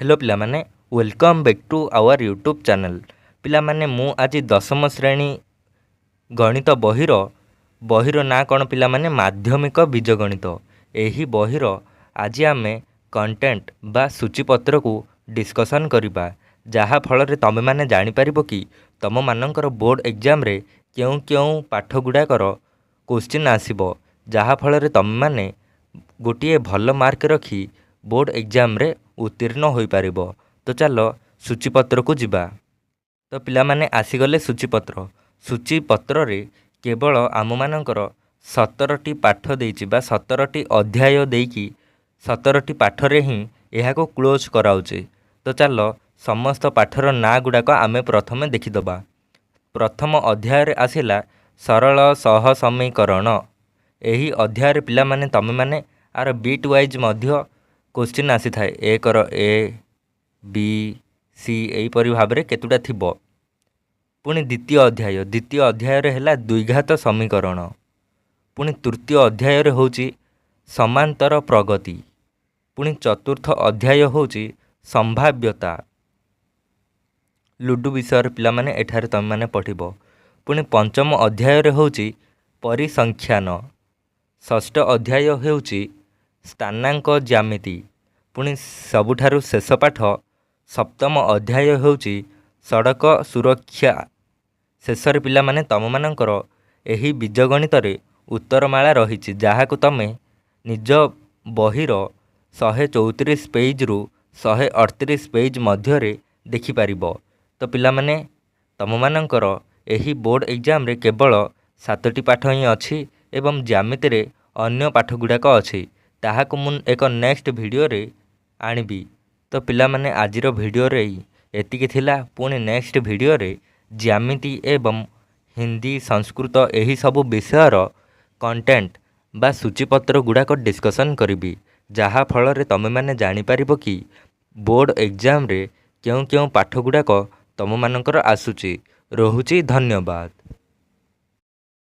Hello पिलामाने welcome back to our YouTube channel. पिलामाने मु आज दशम श्रेणी गणित बहिर ना कौन पिलामाने माध्यमिक बीजगणित। यही बहिर आज आमे कंटेंट बा सूचीपत्र को डिस्कसन करिबा, जहा फल तमे माने जानि परिबो कि तम मानकर बोर्ड एग्जाम रे क्यों क्यों पाठ गुड़ाकर क्वेश्चन आसीबो, जहा फल तमे माने गोटे भल मार्क रखी बोर्ड एग्जाम रे उत्तीर्ण हो पारिबो। तो चलो सूचीपत्र को जिबा। तो पिला माने आसीगले सूचीपत्र। सूचीपत्र रे केवल आम मानकर 17टी पाठ देइछि बा 17टी अध्याय देकी 17टी पाठ रे ही यह को क्लोज कराउछि। तो चलो समस्त पाठर ना गुड़ाक आमे प्रथमे देखिदबा। प्रथम अध्याय रे आसिला सरल सह समीकरण। यही अध्याय रे पिला माने तमे माने आर बीट वाइज मध्य क्वेश्चन आसी थाए। ए कर ए बी सी यहीपरि भाव में केतुटा थिबो। पुणी द्वितीय अध्याय रे हैला द्विघात समीकरण। पुणी तृतीय अध्याय रे होची समांतर प्रगति। पुणी चतुर्थ अध्याय होची संभाव्यता। लुडु विषय पिला माने एठारे तम माने पढ़िबो। पुणी पंचम अध्याय रे होची परिसंख्यान। षष्ठ अध्याय होची स्थानांक ज्यामिति। पुणी सबुठारु शेष पाठ सप्तम अध्याय होची सड़क सुरक्षा। शेषर पिला माने तम मानकर एही बीजगणित रे उत्तरमाला रही, जहाँ को तमे निज बहिर 134 पेज रु 138 पेज मध्य रे देखि पारिबो। तो पिला माने तम मानकर एही बोर्ड एग्जाम रे केवल 7टी पाठ ही अछि एवं ज्यामिति रे अन्य पाठ गुड़ाक अछि। ताहाको मु एक नेक्स्ट वीडियो रे आनिबी। तो पिला माने आजिर वीडियो रे एतिकी थिला। पुणी नेक्स्ट वीडियो रे ज्यामिति एवं हिंदी संस्कृत यही सब विषयर कंटेंट बा सूचीपत्र गुड़ाक डिस्कसन करिबी, जहा फल रे तमे माने जानि परिबो कि बोर्ड एग्जाम रे क्यों क्यों पाठ गुड़ाक तम मानकर आसुची। रहुची धन्यवाद।